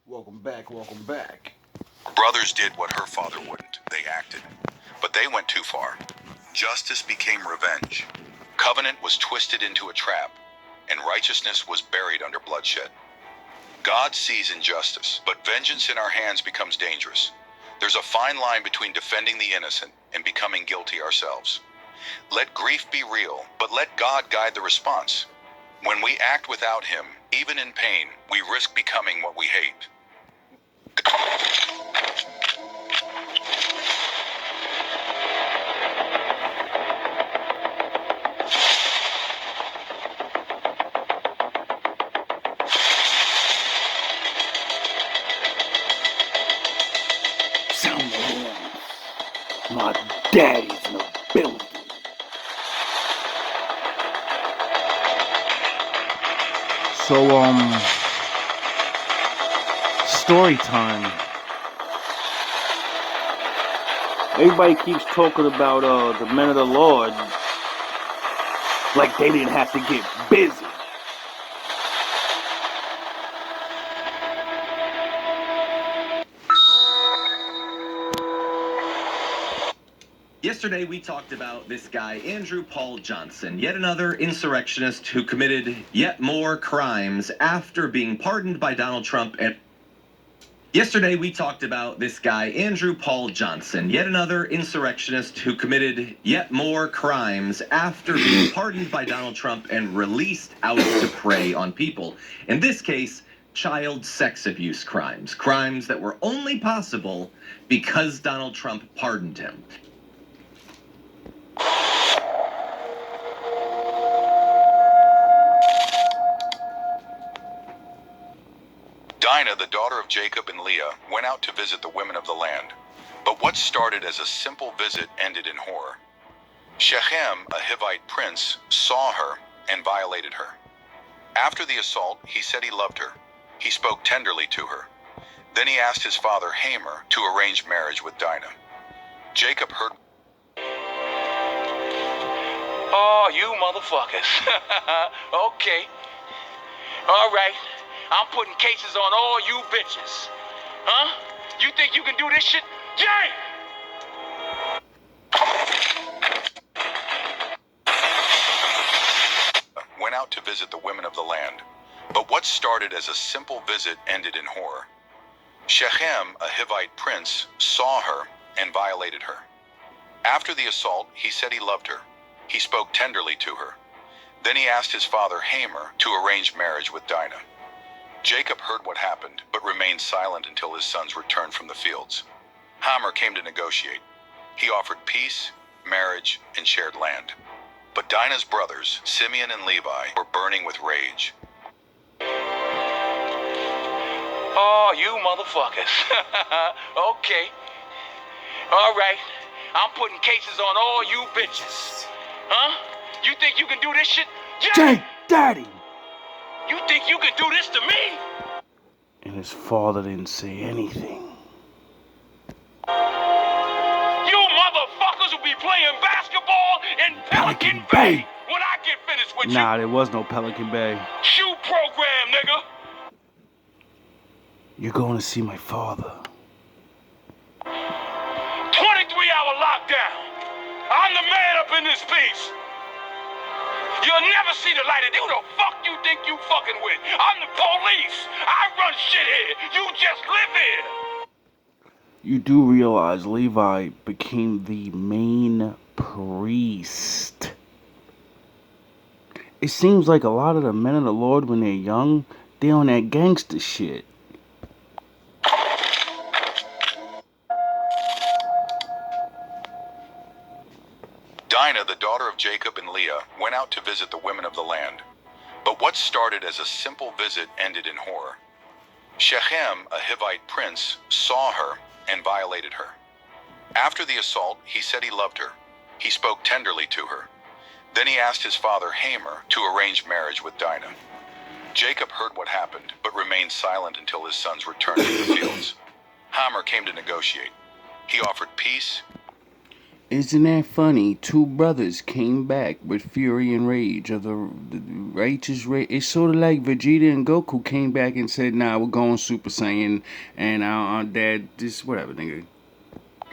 Welcome back, welcome back. Brothers did what her father wouldn't. They acted. But they went too far. Justice became revenge. Covenant was twisted into a trap, and righteousness was buried under bloodshed. God sees injustice, but vengeance in our hands becomes dangerous. There's a fine line between defending the innocent and becoming guilty ourselves. Let grief be real, but let God guide the response. When we act without Him, even in pain, we risk becoming what we hate. Sound the horns. My daddy's in the building. So, story time. Everybody keeps talking about the men of the Lord like they didn't have to get busy. Yesterday, we talked about this guy, Andrew Paul Johnson, yet another insurrectionist who committed yet more crimes after being pardoned by Donald Trump. Yesterday, we talked about this guy, Andrew Paul Johnson, yet another insurrectionist who committed yet more crimes after being pardoned by Donald Trump and released out to prey on people. In this case, child sex abuse crimes, crimes that were only possible because Donald Trump pardoned him. Dinah, the daughter of Jacob and Leah, went out to visit the women of the land. But what started as a simple visit ended in horror. Shechem, a Hivite prince, saw her and violated her. After the assault, he said he loved her. He spoke tenderly to her. Then he asked his father Hamer to arrange marriage with Dinah. Jacob heard. Oh, you motherfuckers. Okay. All right. I'm putting cases on all you bitches. Huh? You think you can do this shit? Jay! Went out to visit the women of the land. But what started as a simple visit ended in horror. Shechem, a Hivite prince, saw her and violated her. After the assault, he said he loved her. He spoke tenderly to her. Then he asked his father Hamer to arrange marriage with Dinah. Jacob heard what happened, but remained silent until his sons returned from the fields. Hamer came to negotiate. He offered peace, marriage, and shared land. But Dinah's brothers, Simeon and Levi, were burning with rage. Oh, you motherfuckers. Okay. All right. I'm putting cases on all you bitches. Huh? You think you can do this shit? Jay, daddy! You think you can do this to me? And his father didn't say anything. You motherfuckers will be playing basketball in Pelican Bay when I get finished with Nah, there was no Pelican Bay. you. Shoe program, nigga. You're going to see my father. 23-hour lockdown. I'm the man up in this piece. You'll never see the light of who the fuck you think you fucking with. I'm the police. I run shit here. You just live here. You do realize Levi became the main priest. It seems like a lot of the men of the Lord, when they're young, they're on that gangster shit. Dinah, the daughter of Jacob and Leah, went out to visit the women of the land. But what started as a simple visit ended in horror. Shechem, a Hivite prince, saw her and violated her. After the assault, he said he loved her. He spoke tenderly to her. Then he asked his father Hamer to arrange marriage with Dinah. Jacob heard what happened, but remained silent until his sons returned from the fields. Hamer came to negotiate. He offered peace. Isn't that funny? Two brothers came back with fury and rage of the righteous rage. It's sort of like Vegeta and Goku came back and said, "Nah, we're going Super Saiyan," and our dad just whatever, nigga.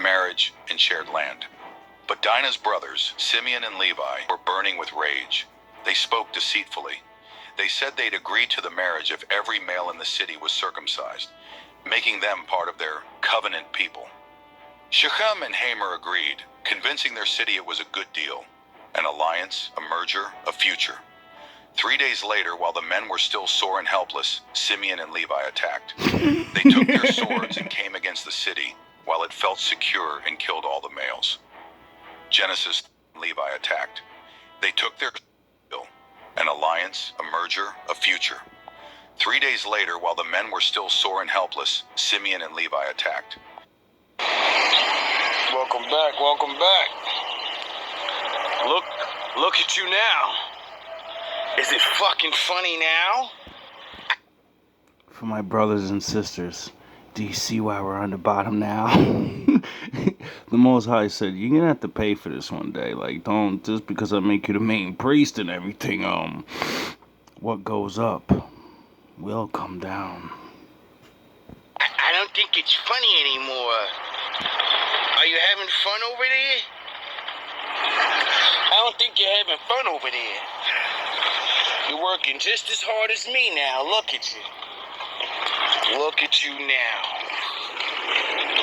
Marriage and shared land. But Dinah's brothers, Simeon and Levi, were burning with rage. They spoke deceitfully. They said they'd agree to the marriage if every male in the city was circumcised, making them part of their covenant people. Shechem and Hamer agreed, convincing their city it was a good deal. An alliance, a merger, a future. 3 days later, while the men were still sore and helpless, Simeon and Levi attacked. They took their swords and came against the city, while it felt secure and killed all the males. Genesis and Levi attacked. They took their an alliance, a merger, a future. 3 days later, while the men were still sore and helpless, Simeon and Levi attacked. Welcome back, welcome back. Look at you now. Is it fucking funny now? For my brothers and sisters, do you see why we're on the bottom now? The Most High said, "You're gonna have to pay for this one day. Like, don't just because I make you the main priest and everything. What goes up will come down." I don't think it's funny anymore. Are you having fun over there? I don't think you're having fun over there. You're working just as hard as me now. Look at you. Look at you now.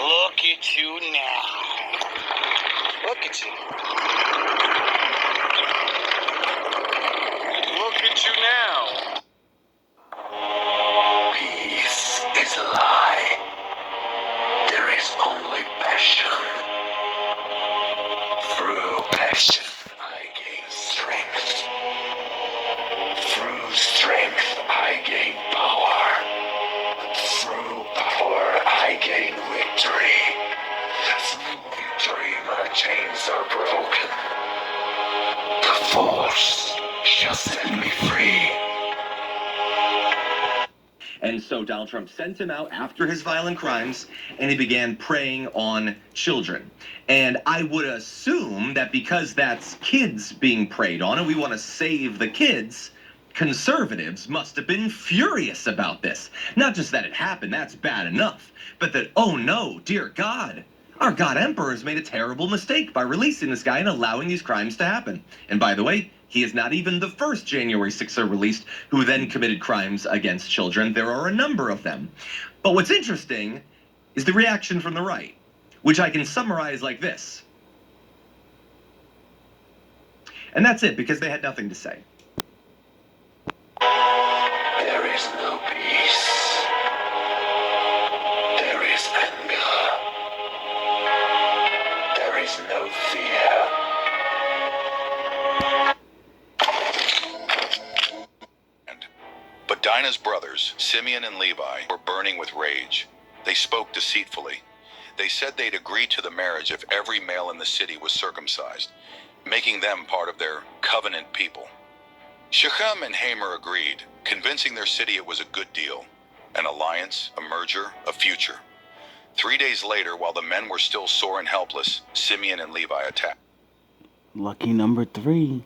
Look at you now. Look at you. Look at you now. Peace is a lie. There is only passion. Through passion, I gain strength. Through strength, I gain power. Through power, I gain victory. Through victory, my chains are broken. The force shall set me free. And so Donald Trump sent him out after his violent crimes, and he began preying on children. And I would assume that because that's kids being preyed on, and we want to save the kids, conservatives must have been furious about this. Not just that it happened, that's bad enough, but that, oh no, dear God, our God Emperor has made a terrible mistake by releasing this guy and allowing these crimes to happen. And by the way, he is not even the first January 6er released who then committed crimes against children. There are a number of them. But what's interesting is the reaction from the right, which I can summarize like this. And that's it, because they had nothing to say. There is no peace. There is anger. There is no fear. But Dinah's brothers, Simeon and Levi, were burning with rage. They spoke deceitfully. They said they'd agree to the marriage if every male in the city was circumcised, making them part of their covenant people. Shechem and Hamer agreed, convincing their city it was a good deal. An alliance, a merger, a future. 3 days later, while the men were still sore and helpless, Simeon and Levi attacked. Lucky number 3.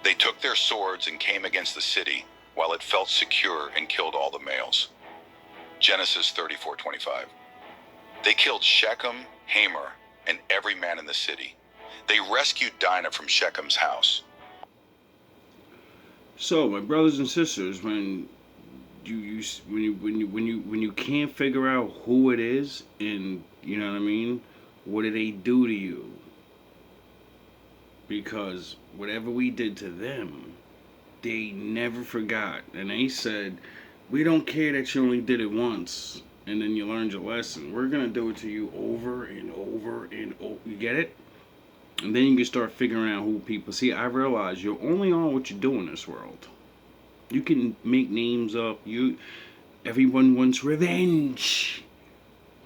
They took their swords and came against the city, while it felt secure and killed all the males. Genesis 34:25. They killed Shechem, Hamer, and every man in the city. They rescued Dinah from Shechem's house. So, my brothers and sisters, when you can't figure out who it is, and you know what I mean, what do they do to you? Because whatever we did to them, they never forgot. And they said, we don't care that you only did it once and then you learned your lesson. We're going to do it to you over and over and over. You get it? And then you can start figuring out who people... See, I realize you're only on what you do in this world. You can make names up. Everyone wants revenge.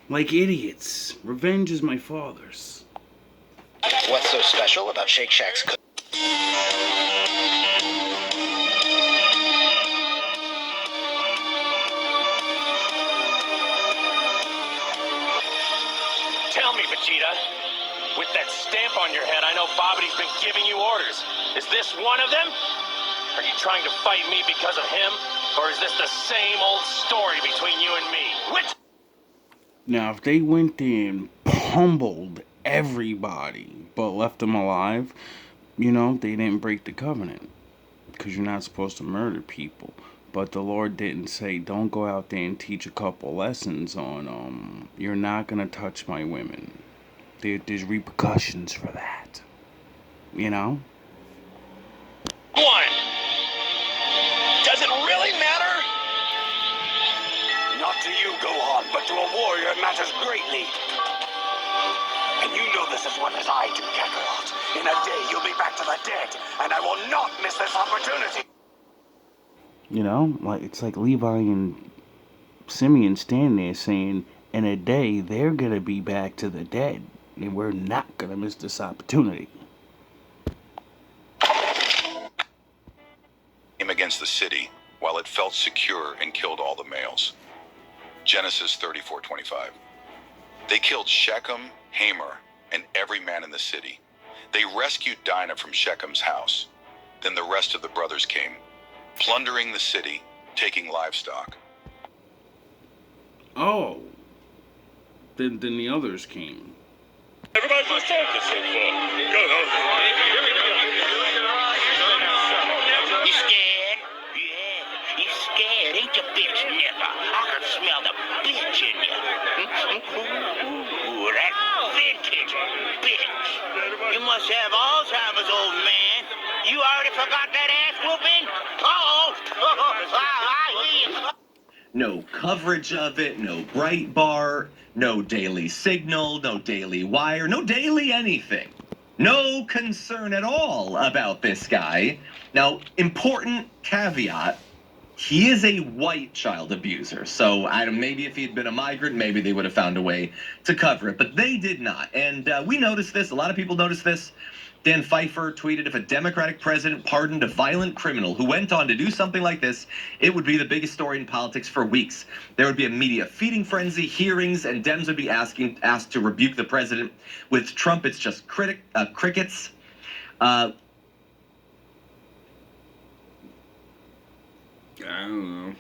Like idiots. Revenge is my father's. What's so special about Shake Shack's cookies? Tell me, cheetah. With that stamp on your head, I know Bobbity's been giving you orders. Is this one of them? Are you trying to fight me because of him? Or is this the same old story between you and me? Which? Now, if they went there and pummeled everybody but left them alive, you know, they didn't break the covenant. Because you're not supposed to murder people. But the Lord didn't say, don't go out there and teach a couple lessons on, you're not going to touch my women. There's repercussions for that. You know? One. Does it really matter? Not to you, Gohan, but to a warrior it matters greatly. And you know this as well as I do, Kakarot. In a day, you'll be back to the dead, and I will not miss this opportunity. You know, like it's like Levi and Simeon stand there saying, in a day, they're going to be back to the dead, and we're not going to miss this opportunity. Came against the city while it felt secure and killed all the males. Genesis 34:25. They killed Shechem, Hamor, and every man in the city. They rescued Dinah from Shechem's house. Then the rest of the brothers came, plundering the city, taking livestock. Oh. Then the others came. Everybody just talking so far. Go. You scared? Yeah, you scared, ain't you, bitch nigga? I can smell the bitch in you. Ooh, that vintage bitch. You must have Alzheimer's, old man. You already forgot that ass whooping? Uh-oh. I hear you. No coverage of it, no Breitbart, no Daily Signal, no Daily Wire, no Daily anything. No concern at all about this guy. Now, important caveat, he is a white child abuser. So maybe if he'd been a migrant, maybe they would have found a way to cover it. But they did not. And we noticed this. A lot of people noticed this. Dan Pfeiffer tweeted, if a Democratic president pardoned a violent criminal who went on to do something like this, it would be the biggest story in politics for weeks. There would be a media feeding frenzy, hearings, and Dems would be asked to rebuke the president. With Trump, it's just crickets. I don't know.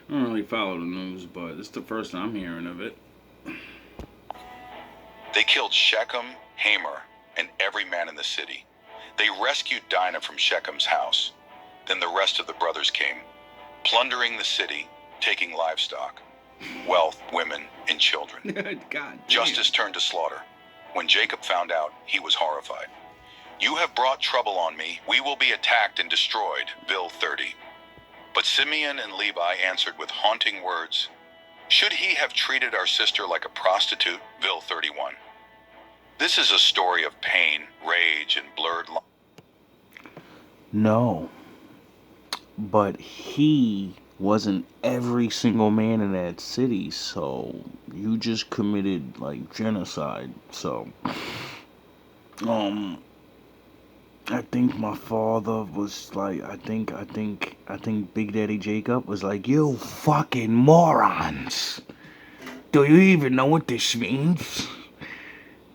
I don't really follow the news, but it's the first time I'm hearing of it. They killed Shechem, Hamor, and every man in the city. They rescued Dinah from Shechem's house. Then the rest of the brothers came, plundering the city, taking livestock, wealth, women, and children. God damn. Justice turned to slaughter. When Jacob found out, he was horrified. You have brought trouble on me. We will be attacked and destroyed. Bill 30. But Simeon and Levi answered with haunting words. Should he have treated our sister like a prostitute? Bill 31. This is a story of pain, rage, and blurred lines. No. But he wasn't every single man in that city, so you just committed like genocide. So I think my father was like, I think Big Daddy Jacob was like, you fucking morons. Do you even know what this means?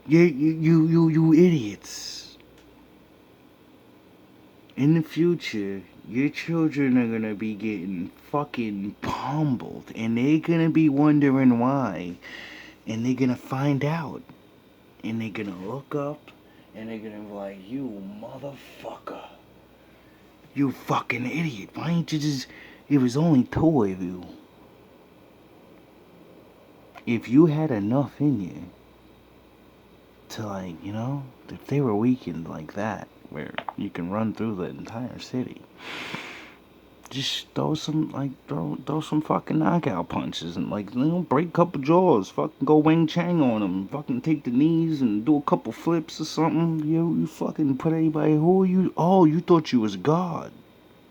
You idiots. In the future, your children are gonna be getting fucking pummeled, and they're gonna be wondering why, and they're gonna find out, and they're gonna look up, and they're gonna be like, you motherfucker. You fucking idiot. Why ain't you just... It was only two of you. If you had enough in you to, like, you know, if they were weakened like that, where you can run through the entire city, just throw some fucking knockout punches and, like, you know, break a couple jaws, fucking go Wing Chang on them, fucking take the knees and do a couple flips or something. You fucking put anybody, who are you? Oh, you thought you was God.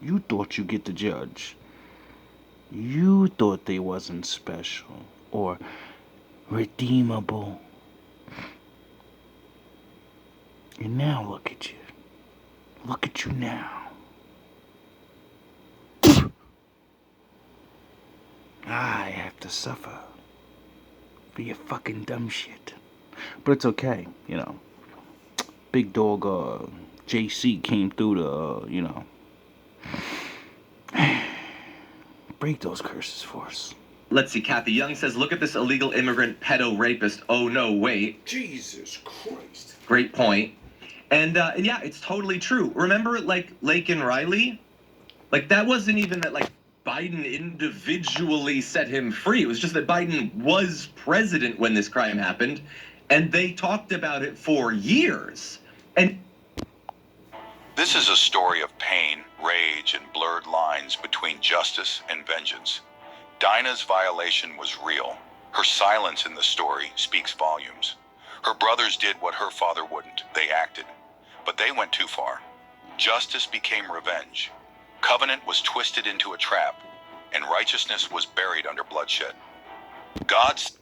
You thought you get to judge. You thought they wasn't special or redeemable. And now look at you. Look at you now. I have to suffer for your fucking dumb shit. But it's okay, you know. Big dog, JC came through to, you know, break those curses for us. Let's see, Kathy Young says, look at this illegal immigrant pedo rapist. Oh, no, wait. Jesus Christ. Great point. And yeah, it's totally true. Remember, like, Lake and Riley? Like, that wasn't even that, like, Biden individually set him free. It was just that Biden was president when this crime happened, and they talked about it for years. And This is a story of pain, rage, and blurred lines between justice and vengeance. Dinah's violation was real. Her silence in the story speaks volumes. Her brothers did what her father wouldn't. They acted. But they went too far. Justice became revenge. Covenant was twisted into a trap, and righteousness was buried under bloodshed. God's...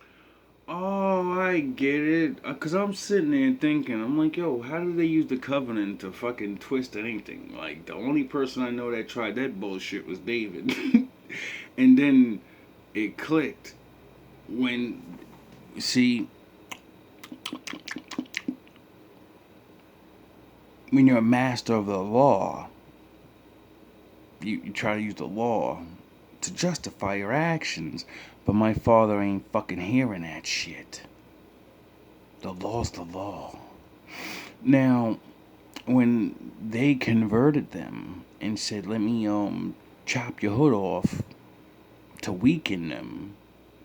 Oh, I get it. Because I'm sitting there thinking, I'm like, yo, how do they use the covenant to fucking twist anything? Like, the only person I know that tried that bullshit was David. And then it clicked when, see, when you're a master of the law, you try to use the law to justify your actions. But my father ain't fucking hearing that shit. The law's the law. Now, when they converted them and said, let me chop your hood off to weaken them,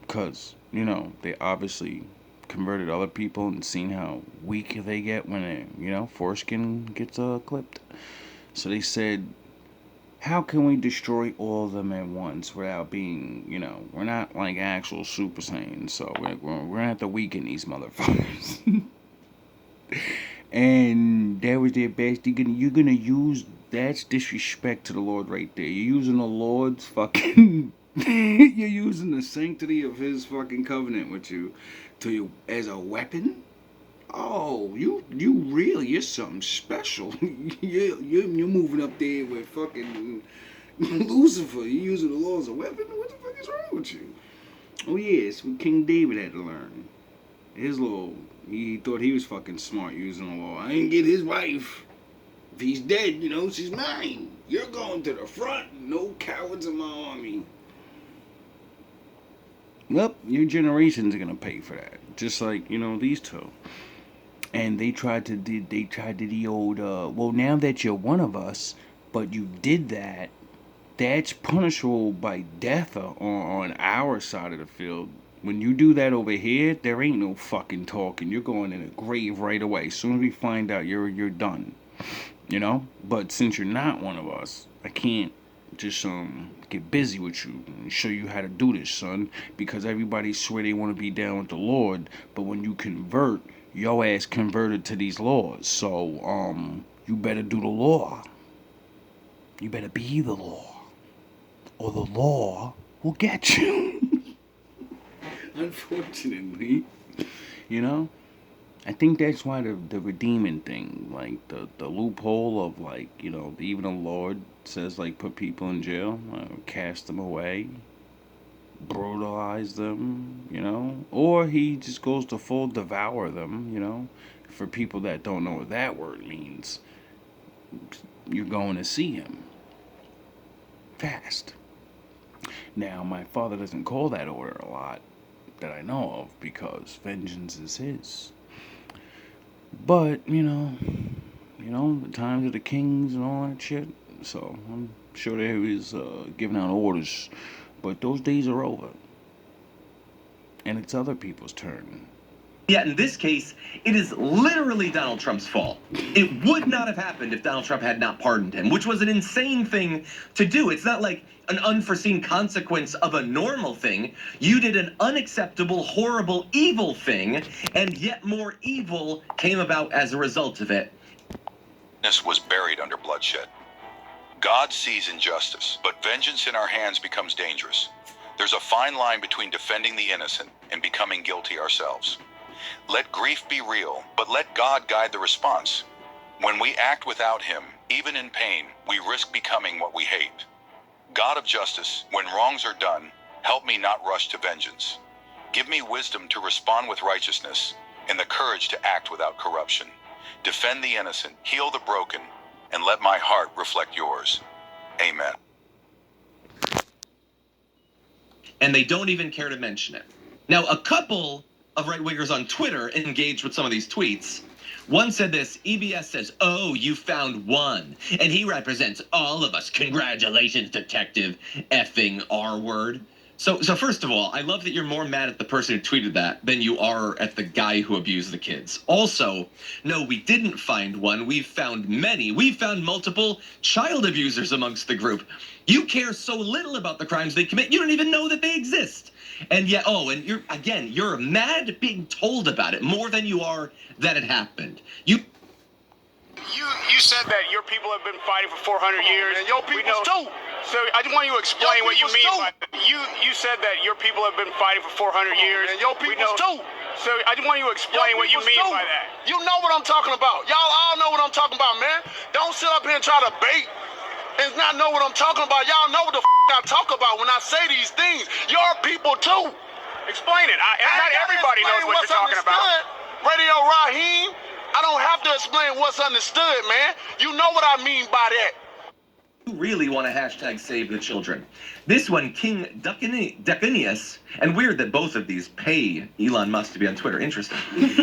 because, you know, they obviously converted other people and seen how weak they get when they, you know, foreskin gets clipped. So they said, how can we destroy all of them at once without being, you know, we're not like actual Super Saiyans, so we're gonna have to weaken these motherfuckers. And that was their best. You're gonna use, that's disrespect to the Lord right there. You're using the Lord's fucking, you're using the sanctity of his fucking covenant with you as a weapon. Oh, you really, you're something special. you're moving up there with fucking Lucifer. You're using the law as a weapon? What the fuck is wrong with you? Oh yes, what King David had to learn. He thought he was fucking smart using the law. I ain't get his wife. If he's dead, you know, she's mine. You're going to the front. No cowards in my army. Well, your generations are gonna pay for that. Just like, you know, these two. And they tried to do the old, well, now that you're one of us, but you did that, that's punishable by death on our side of the field. When you do that over here, there ain't no fucking talking. You're going in a grave right away. As soon as we find out, you're done. You know? But since you're not one of us, I can't just get busy with you and show you how to do this, son. Because everybody swear they want to be down with the Lord, but when you convert, your ass converted to these laws. So, you better do the law. You better be the law. Or the law will get you. Unfortunately. You know? I think that's why the redeeming thing, like the loophole of, like, you know, even the Lord says, like, put people in jail, cast them away, brutalize them, you know, or he just goes to full devour them, you know. For people that don't know what that word means, you're going to see him fast. Now, my father doesn't call that order a lot that I know of, because vengeance is his. But, you know, the times of the kings and all that shit, so I'm sure they was giving out orders. But those days are over. And it's other people's turn. Yet in this case, it is literally Donald Trump's fault. It would not have happened if Donald Trump had not pardoned him, which was an insane thing to do. It's not like an unforeseen consequence of a normal thing. You did an unacceptable, horrible, evil thing, and yet more evil came about as a result of it. This was buried under bloodshed. God sees injustice, but vengeance in our hands becomes dangerous. There's a fine line between defending the innocent and becoming guilty ourselves. Let grief be real, but let God guide the response. When we act without him, even in pain, we risk becoming what we hate. God of justice, when wrongs are done, help me not rush to vengeance. Give me wisdom to respond with righteousness, and the courage to act without corruption. Defend the innocent, heal the broken, and let my heart reflect yours. Amen. And they don't even care to mention it. Now, a couple of right-wingers on Twitter engaged with some of these tweets. One said this: EBS says, "Oh, you found one, and he represents all of us. Congratulations, detective effing R-word." So first of all, I love that you're more mad at the person who tweeted that than you are at the guy who abused the kids. Also, no, we didn't find one. We've found many. We've found multiple child abusers amongst the group. You care so little about the crimes they commit, you don't even know that they exist. And yet, and you're mad being told about it more than you are that it happened. You said that your people have been fighting for 400 years. And your people too. So I just want you to explain what you mean by that. You said that your people have been fighting for 400 years. And your people too. So I just want you to explain what you mean by that. You know what I'm talking about. Y'all all know what I'm talking about, man. Don't sit up here and try to bait and not know what I'm talking about. Y'all know what the I talk about when I say these things. Your people too. Explain it. Not everybody knows what you're talking about. Radio Raheem, I don't have to explain what's understood, man. You know what I mean by that. You really want to hashtag save the children. This one, King Duckinius, and weird that both of these pay Elon Musk to be on Twitter. Interesting.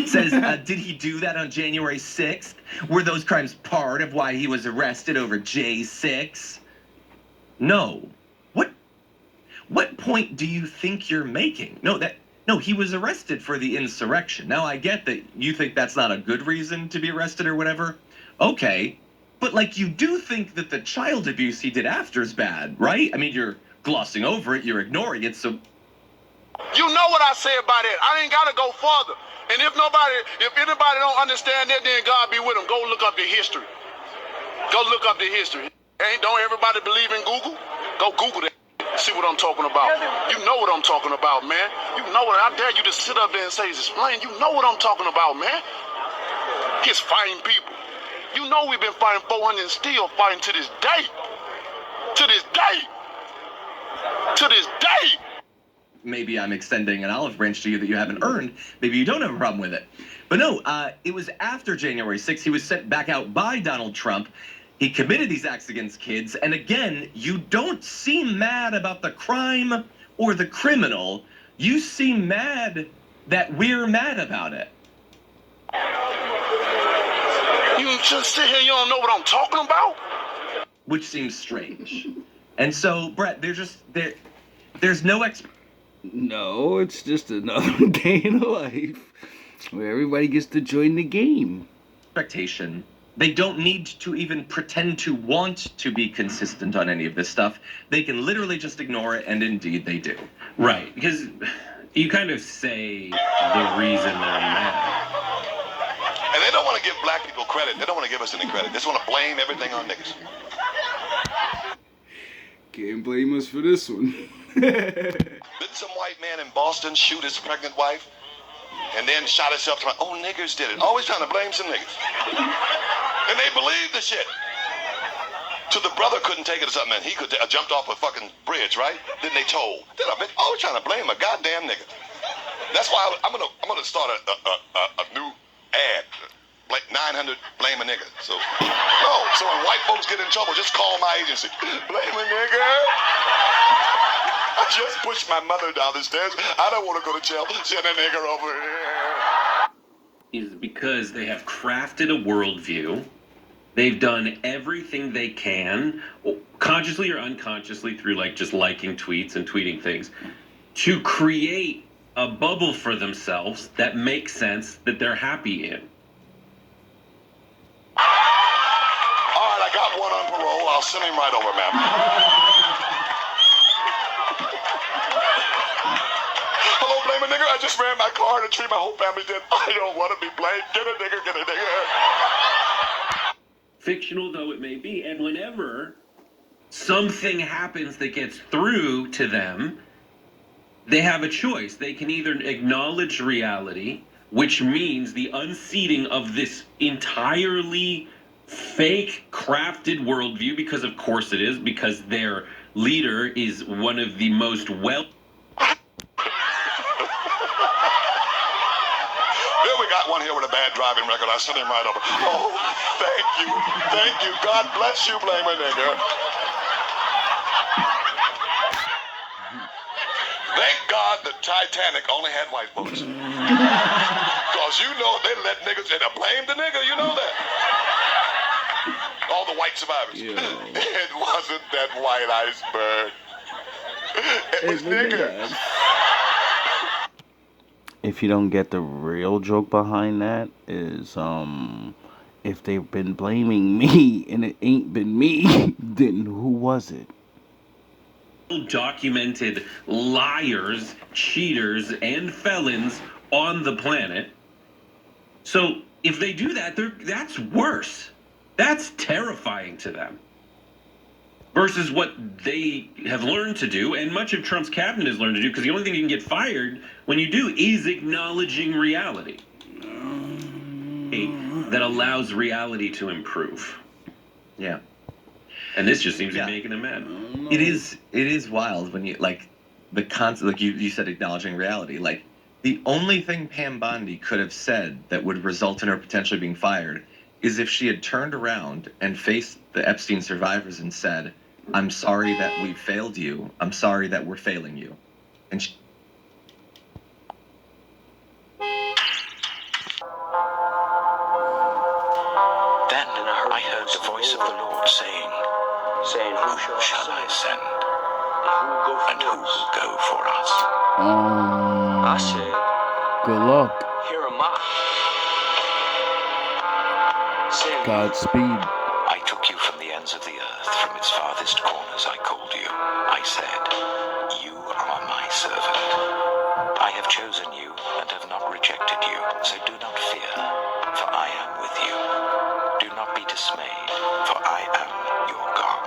Says, did he do that on January 6th? Were those crimes part of why he was arrested over J6? No. What point do you think you're making? No, he was arrested for the insurrection. Now, I get that you think that's not a good reason to be arrested or whatever. Okay. But, you do think that the child abuse he did after is bad, right? I mean, you're glossing over it, you're ignoring it, so... You know what I say about it. I ain't got to go further. And if anybody don't understand that, then God be with them. Go look up the history. Go look up the history. Don't everybody believe in Google? Go Google that. See what I'm talking about. You know what I'm talking about, man. You know what. I dare you to sit up there and say, explain. You know what I'm talking about, man. He's fighting people. You know we've been fighting 400 and still fighting to this day. To this day. To this day. Maybe I'm extending an olive branch to you that you haven't earned. Maybe you don't have a problem with it. But no, it was after January 6th. He was sent back out by Donald Trump. He committed these acts against kids. And again, you don't seem mad about the crime or the criminal. You seem mad that we're mad about it. You just sit here, you don't know what I'm talking about? Which seems strange. And so, Brett, there's no No, it's just another day in the life where everybody gets to join the game. Expectation. They don't need to even pretend to want to be consistent on any of this stuff. They can literally just ignore it, and indeed they do. Right, because you kind of say the reason they're mad. And they don't want to give black people credit. They don't want to give us any credit. They just want to blame everything on niggas. Can't blame us for this one. Didn't some white man in Boston shoot his pregnant wife and then shot himself? Oh, niggers did it. Always trying to blame some niggas. And they believed the shit. So the brother couldn't take it or something, and he could jumped off a fucking bridge, right? Then they told. Then I've been always trying to blame a goddamn nigga. That's why I'm gonna start a new ad. Like 900 blame a nigga. So when white folks get in trouble, just call my agency. Blame a nigga. I just pushed my mother down the stairs. I don't want to go to jail. Send a nigger over here. Is because they have crafted a worldview. They've done everything they can, consciously or unconsciously, through just liking tweets and tweeting things, to create a bubble for themselves that makes sense, that they're happy in. All right, I got one on parole. I'll send him right over, ma'am. Hello, blame a nigger. I just ran my car and a tree. My whole family did. I don't want to be blamed. Get a nigger, get a nigger. Fictional though it may be, and whenever something happens that gets through to them, they have a choice. They can either acknowledge reality, which means the unseating of this entirely fake, crafted worldview, because of course it is, because their leader is one of the most here with a bad driving record. I sent him right over. Oh, thank you. Thank you. God bless you, blame a nigger. Thank God the Titanic only had white folks. Because you know they let niggas in. Blame the nigger, you know that. All the white survivors. Yeah. It wasn't that white iceberg. It was nigger. If you don't get the real joke behind that is, if they've been blaming me and it ain't been me, then who was it? Documented liars, cheaters, and felons on the planet. So if they do that, that's worse. That's terrifying to them. Versus what they have learned to do, and much of Trump's cabinet has learned to do, because the only thing you can get fired when you do is acknowledging reality. That allows reality to improve. Yeah. And this just seems to be making them mad. It is wild when you like the concept, like you said, acknowledging reality. Like the only thing Pam Bondi could have said that would result in her potentially being fired is if she had turned around and faced the Epstein survivors and said, "I'm sorry that we failed you. I'm sorry that we're failing you." And she Then I heard the voice of the Lord saying, Who shall I send? And who will go for us? I said, Good luck. here am I. Send me. Godspeed. I took you from the ends of the earth, from its farthest corners I called you. I said, You are my servant. I have chosen you and have not rejected you, so do not fear, for I am with you. Do not be dismayed, for I am your God.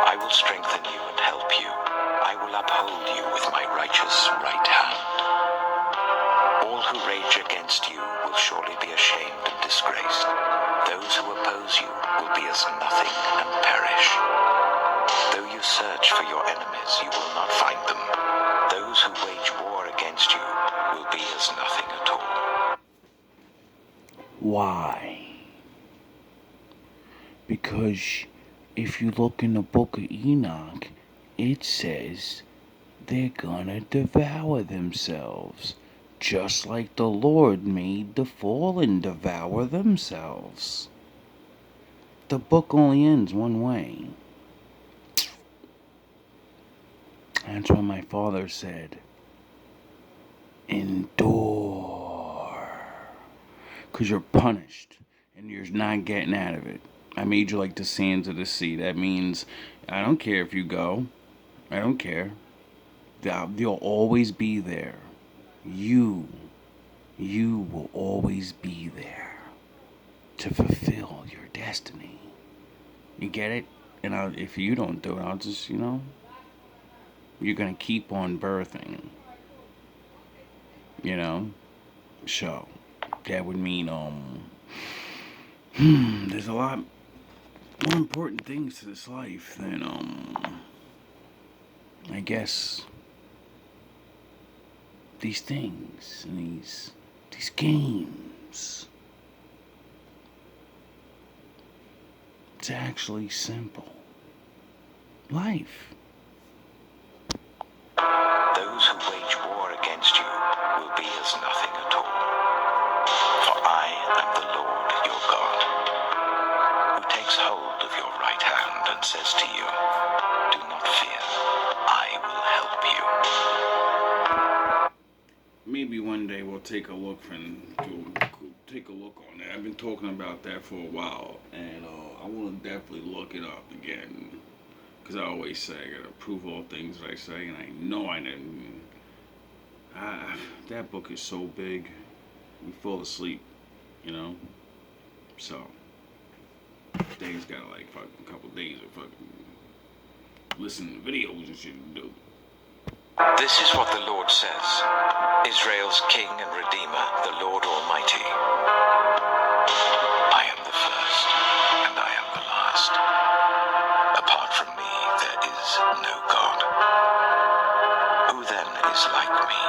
I will strengthen you and help you. I will uphold you with my righteous right hand. All who rage against you will surely be ashamed and disgraced. Those who oppose you will be as nothing and perish. Though you search for your enemies, you will not find them. Those who wage war against you will be as nothing at all. Why? Because if you look in the book of Enoch, it says they're gonna devour themselves, just like the Lord made the fallen devour themselves. The book only ends one way. That's what my father said. Endure. Because you're punished and you're not getting out of it. I made you like the sands of the sea. That means I don't care if you go. I don't care. You'll always be there. You will always be there to fulfill your destiny. You get it? And if you don't do it, I'll just, you're going to keep on birthing. So that would mean, there's a lot more important things to this life than, I guess, these things and these games. It's actually simple. Life. Those who wage war against you will be as nothing at all. For I am the Lord your God, who takes hold of your right hand and says to you, Do not fear, I will help you. Maybe one day we'll take a look on that. I've been talking about that for a while, and I want to definitely look it up again. Because I always say I gotta prove all things that I say, and I know I didn't. That book is so big, we fall asleep, So, Dave's got like fucking couple days of fucking listening to videos and shit to do. This is what the Lord says, Israel's King and Redeemer, the Lord Almighty. I am the first, and I am the last. Apart from me, there is no God. Who then is like me?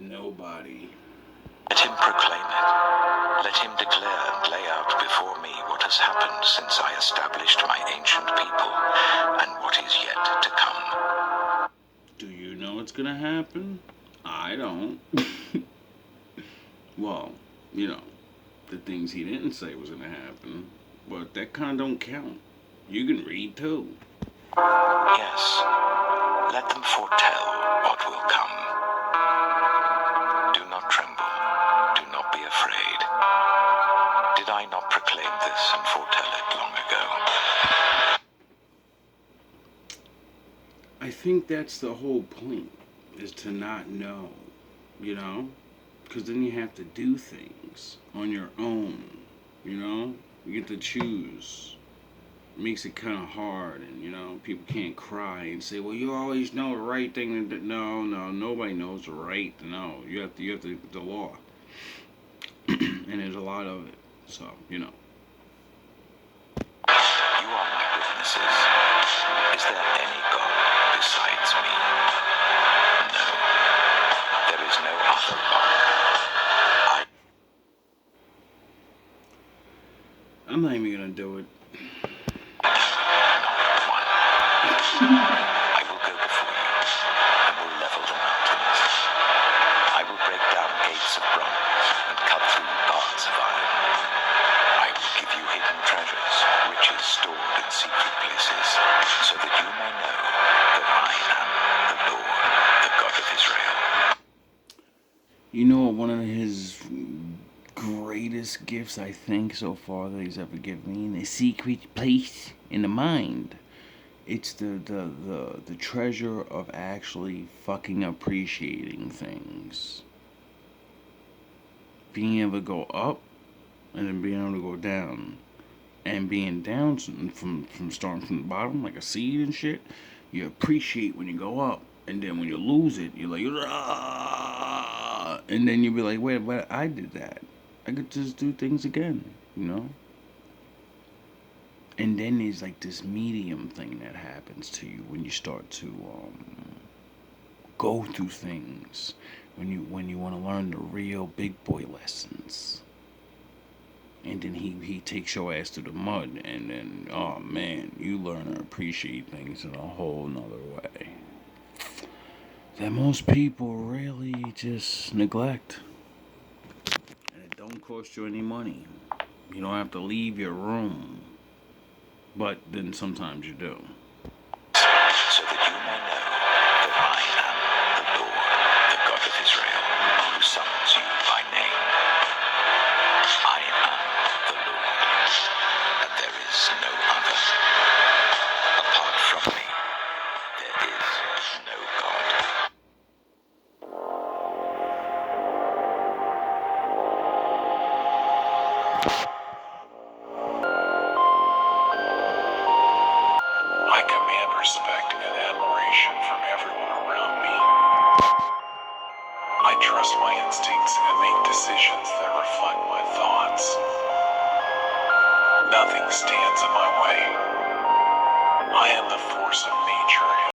Nobody. Let him proclaim it. Let him declare and lay out before me what has happened since I established my ancient people, and what is yet to come. Do you know what's gonna happen? I don't. Well, you know, the things he didn't say was gonna happen, but that kind of don't count. You can read too. Yes, let them foretell what will come. Do not tremble, do not be afraid. Did I not proclaim this and foretell it long ago? I think that's the whole point, is to not know, you know? Because then you have to do things on your own, you know? You get to choose. It makes it kind of hard, and, you know, people can't cry and say, well, you always know the right thing to do. No, nobody knows the right to know. You have to the law. And there's a lot of it, so, you know. You are my witnesses. Is there any God besides me? No. There is no other rock. I'm not even gonna do it. I will go before you. I will level the mountains. I will break down gates of bronze and cut through bars of iron. I will give you hidden treasures, riches stored in secret places, so that you may know that I am the Lord, the God of Israel. You know what one of his greatest gifts, I think, so far that he's ever given me? The secret place in the mind. It's the treasure of actually fucking appreciating things. Being able to go up and then being able to go down. And being down from starting from the bottom like a seed and shit, you appreciate when you go up. And then when you lose it, you're like, ah! And then you'll be like, wait, but I did that. I could just do things again, you know? And then there's like this medium thing that happens to you when you start to go through things. When you want to learn the real big boy lessons. And then he takes your ass to the mud, and then, oh man, you learn to appreciate things in a whole nother way that most people really just neglect. And it don't cost you any money. You don't have to leave your room. But then sometimes you do. So that you may know that I am the Lord, the God of Israel, who summons you by name. I am the Lord, and there is no other. Apart from me, there is no God. I command respect and admiration from everyone around me. I trust my instincts and make decisions that reflect my thoughts. Nothing stands in my way. I am the force of nature.